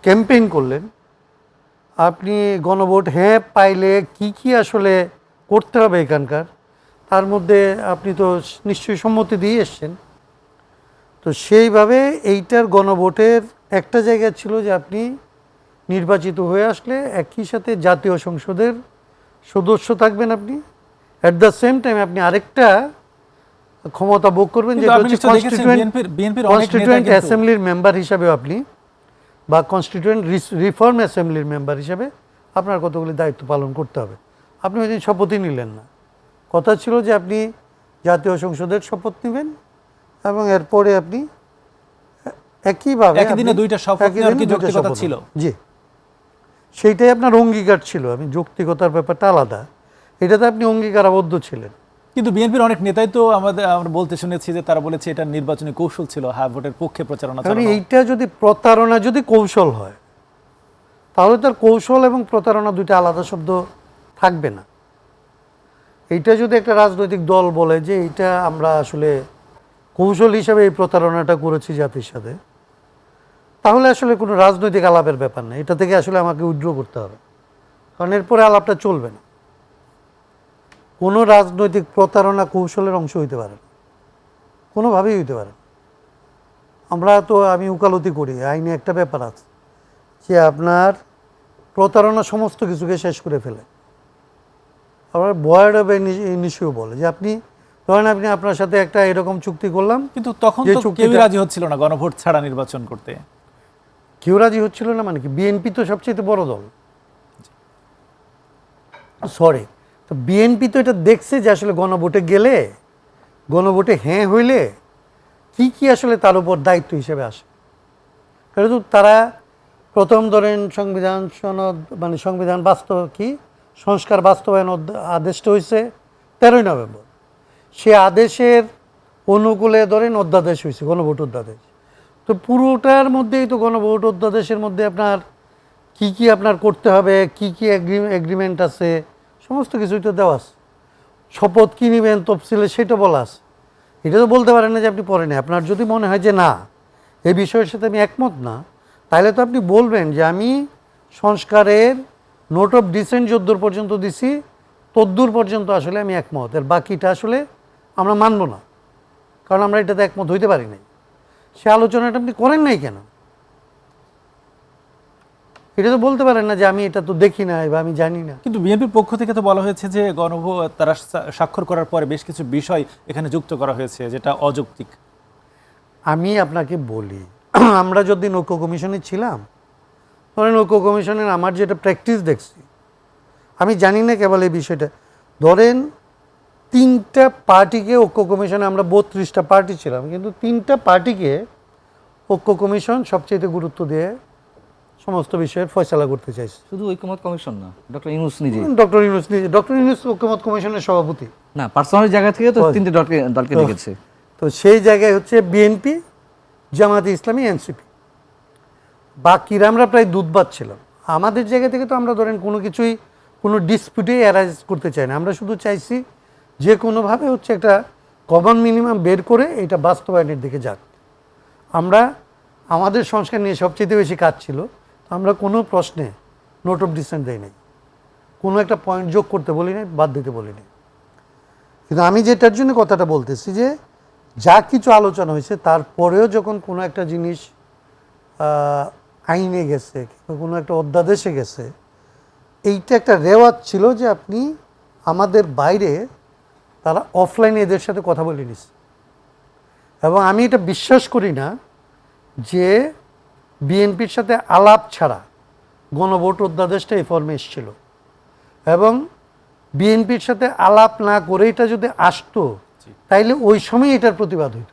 Campaign করলেন, আপনি গণভোট হ্যাঁ পাইলে কি আসলে করতে হবে এখানকার, তার মধ্যে আপনি তো নিশ্চয়ই সম্মতি দিয়ে এসছেন। তো সেইভাবে এইটার গণভোটের একটা জায়গা ছিল যে আপনি নির্বাচিত হয়ে আসলে একই সাথে জাতীয় সংসদের সদস্য থাকবেন আপনি, অ্যাট দ্য সেম টাইম আপনি আরেকটা ক্ষমতা ভোগ করবেন, যেটা হচ্ছে কনস্টিটিউয়েন্ট অ্যাসেম্বলির মেম্বার হিসাবে আপনি, বা কনস্টিটিউয়েন্ট রিফর্ম অ্যাসেম্বলির মেম্বার হিসাবে আপনার কতগুলি দায়িত্ব পালন করতে হবে। আপনি ওই দিন শপথই নিলেন না। কথা ছিল যে আপনি জাতীয় সংসদের শপথ নেবেন এবং এরপরে আপনি একইভাবে ছিল। জি, সেইটাই আপনার অঙ্গীকার ছিল। আমি যৌক্তিকতার ব্যাপারটা আলাদা, এটাতে আপনি অঙ্গীকারাবদ্ধ ছিলেন। কিন্তু বিএনপির অনেক নেতাই তো আমরা বলতে শুনেছি যে তারা বলেছে এটা নির্বাচনী কৌশল ছিল, হ্যাঁ ভোটের পক্ষে প্রচারণা চালানো। এইটা যদি প্রতারণা যদি কৌশল হয়, তাহলে তার কৌশল এবং প্রতারণা দুইটা আলাদা শব্দ থাকবে না। এইটা যদি একটা রাজনৈতিক দল বলে যে এইটা আমরা আসলে কৌশল হিসাবে এই প্রতারণাটা করেছি জাতির সাথে, তাহলে আসলে কোনো রাজনৈতিক আলাপের ব্যাপার না। এটা থেকে আসলে আমাকে উইথড্র করতে হবে, কারণ এরপরে আলাপটা চলবে না। কোনো রাজনৈতিক প্রতারণা কৌশলের অংশ হইতে পারে না, কোনোভাবেই হইতে পারে না। আমি উকালতি করি, আইনে একটা ব্যাপার আছে যে আপনার প্রতারণা সমস্ত কিছুকে শেষ করে ফেলে। আবার বয়ার্ড অফ ইনিশিও বলে যে আপনি ধরেন আপনি আপনার সাথে একটা এরকম চুক্তি করলাম, কিন্তু তখন তো কেউ রাজি হচ্ছিল না গণভোট ছাড়া নির্বাচন করতে। কেউ রাজি হচ্ছিল না মানে কি? বিএনপি তো সবচেয়ে বড় দল, সরি, তো বিএনপি তো এটা দেখছে যে আসলে গণভোটে গেলে, গণভোটে হ্যাঁ হইলে কি আসলে তার উপর দায়িত্ব হিসেবে আসে। কিন্তু তারা প্রথম ধরেন সংবিধান সনদ মানে সংবিধান সংস্কার বাস্তবায়ন আদেশটা হয়েছে 13ই নভেম্বর। সে আদেশের অনুকূলে ধরেন অধ্যাদেশ হয়েছে, গণভোট অধ্যাদেশ। তো পুরোটার মধ্যেই তো গণভোট অধ্যাদেশের মধ্যে আপনার কি আপনার করতে হবে, কি এগ্রিমেন্ট আছে, সমস্ত কিছুই তো দেওয়া আছে। শপথ কী নেবেন তফসিলে সেটা বলা আছে। এটা তো বলতে পারেন না যে আপনি পড়েন। আপনার যদি মনে হয় যে না এই বিষয়ের সাথে আমি একমত না, তাহলে তো আপনি বলবেন যে আমি সংস্কারের নোট অফ ডিসেন্ট যদ্দূর পর্যন্ত দিছি তদ্দূর পর্যন্ত আসলে আমি একমত, এর বাকিটা আসলে আমরা মানব না, কারণ আমরা এটাতে একমত হইতে পারি নাই। সে আলোচনাটা আপনি করেন নাই কেন? এটা তো বলতে পারেন না যে আমি এটা তো দেখি না বা আমি জানি না। কিন্তু বিএনপির পক্ষ থেকে তো বলা হয়েছে যে গণভোট তারা স্বাক্ষর করার পরে বেশ কিছু বিষয় এখানে যুক্ত করা হয়েছে যেটা অযৌক্তিক। আমি আপনাকে বলি, আমরা যদি ঐক্য কমিশনে ছিলাম, ধরেন ঐক্য কমিশনের আমার যেটা প্র্যাকটিস দেখছি, আমি জানি না কেবল এই বিষয়টা, ধরেন 3টা পার্টিকে ঐক্য কমিশনে, আমরা 32টা পার্টি ছিলাম, কিন্তু 3টা পার্টিকে ঐক্য কমিশন সবচেয়ে গুরুত্ব দিয়ে সমস্ত বিষয়ের ফয়সালা করতে চাইছে। শুধু ঐক্যমত কমিশন না, ডক্টর ইউনূস নিজে ডক্টর ইউনূস ঐক্যমত কমিশনের সভাপতি না, পার্সোনাল জায়গা থেকে তো 3টে দলকে ডেকেছে। তো সেই জায়গায় হচ্ছে বিএনপি, জামায়াতে ইসলামী, এনসিপি, বাকিরা আমরা প্রায় দুধবাদ ছিলাম। আমাদের জায়গা থেকে তো আমরা ধরেন কোনো ডিসপিউটে অ্যারাইজ করতে চাই না। আমরা শুধু চাইছি যে কোনোভাবে হচ্ছে একটা কমন মিনিমাম বের করে এটা বাস্তবায়নের দিকে যাক। আমরা আমাদের সংস্কার নিয়ে সবচেয়ে বেশি কাজ ছিল, আমরা কোনো প্রশ্নে নোট অফ ডিসেন্ট দেই নাই, কোনো একটা পয়েন্ট যোগ করতে বলি নাই, বাদ দিতে বলি নাই। কিন্তু আমি যেটার জন্য কথাটা বলতেছি যে যা কিছু আলোচনা হয়েছে তারপরেও যখন কোনো একটা জিনিস আইনে গেছে কিংবা কোনো একটা অধ্যাদেশে গেছে, এইটা একটা রেওয়াজ ছিল যে আপনি আমাদের বাইরে তারা অফলাইনে এদের সাথে কথা বলে নিছে। এবং আমি এটা বিশ্বাস করি না যে বিএনপির সাথে আলাপ ছাড়া গণভোট অধ্যাদেশটা এই ফর্মে এসেছিল, এবং বিএনপির সাথে আলাপ না করে এটা যদি আসতো তাইলে ওই সময় এটার প্রতিবাদ হইত।